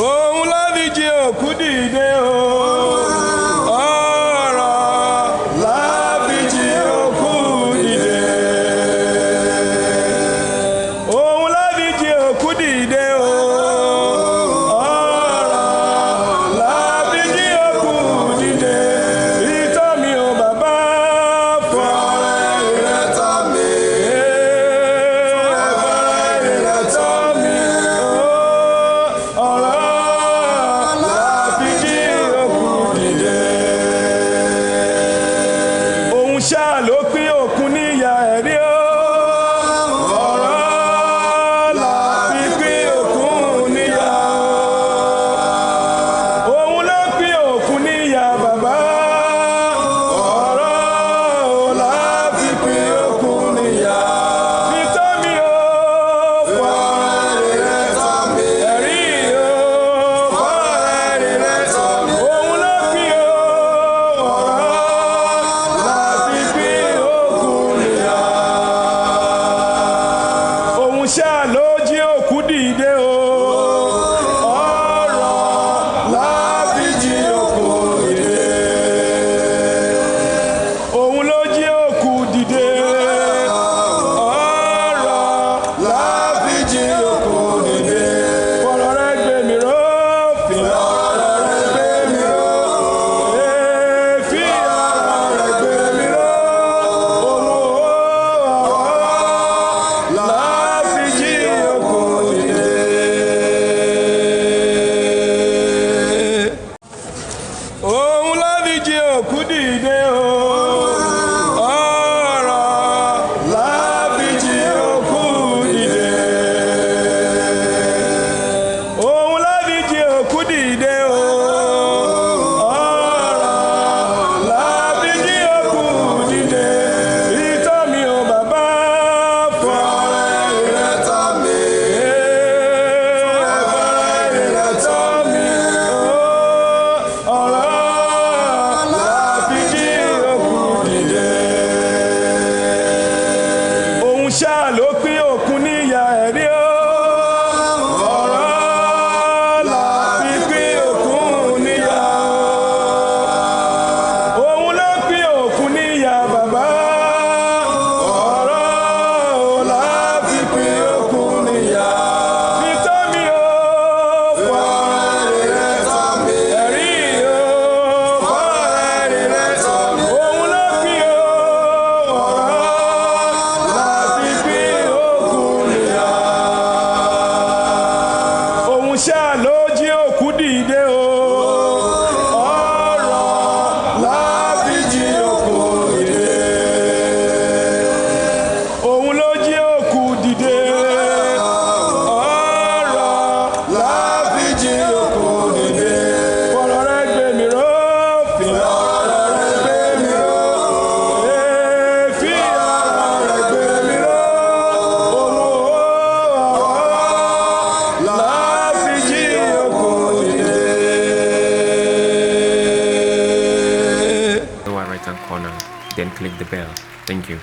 òun láti jí òkú dìde o. Ṣáà ló pín òkun níyà ẹ̀rí o. Ọ̀rọ̀ la fi pín òkun níyà o. Òun ló pín òkun níyà bàbá. Ọ̀rọ̀ la fi pín òkun níyà. Fi tọ́ mi o, fọ ẹ̀rí rẹ̀ tọ́ mi. Ẹ̀rí o, fọ ẹ̀rí rẹ̀ tọ́ mi. Òun ló pín o. Ṣáà ló jí òkú dìde o. Ọ̀rọ̀ la fi jí òkú dìde. Òun ló jí òkú dìde. Ọ̀rọ̀ la fi jí òkú dìde. Fọ̀rọ̀ rẹ gbé mi ró, fi ọ̀rọ̀ rẹ gbé mi ró. Fi ọ̀rọ̀ rẹ gbé mi ró. Òun la òun láti jí òkú dìde o. Ọ̀rọ̀ la fi jí òkú dìde. Òun láti jí òkú dìde o. Ọ̀rọ̀ la fi jí òkú dìde. Ìtọ́ mi o bàbá, fọ ẹ̀rí rẹ̀ tọ́ mi. Fọ ẹ̀rí rẹ̀ tọ́ mi. Ọ̀rọ̀ ṣáà ló pín òkun níyà ẹ̀rí o. Ọ̀rọ̀ la fi pín òkun níyà o. Òun ló pín òkun níyà bàbá. Ọ̀rọ̀ la fi pín òkun níyà. Fi tọ́ mi o, fọ ẹ̀rí rẹ̀ tọ́ mi. Ẹ̀rí o, fọ ẹ̀rí rẹ̀ tọ́ mi. Òun ló pín o. Ṣáà ló jí òkú dìde o. Ọ̀rọ̀ la fi jí òkú dìde. Òun ló jí òkú dìde. Ọ̀rọ̀ la fi jí òkú dìde. Fọ̀rọ̀ rẹ gbé mi ró, fi ọ̀rọ̀ rẹ gbé mi ró. Fi ọ̀rọ̀ rẹ gbé mi ró. Right hand corner, then click the bell. Thank you.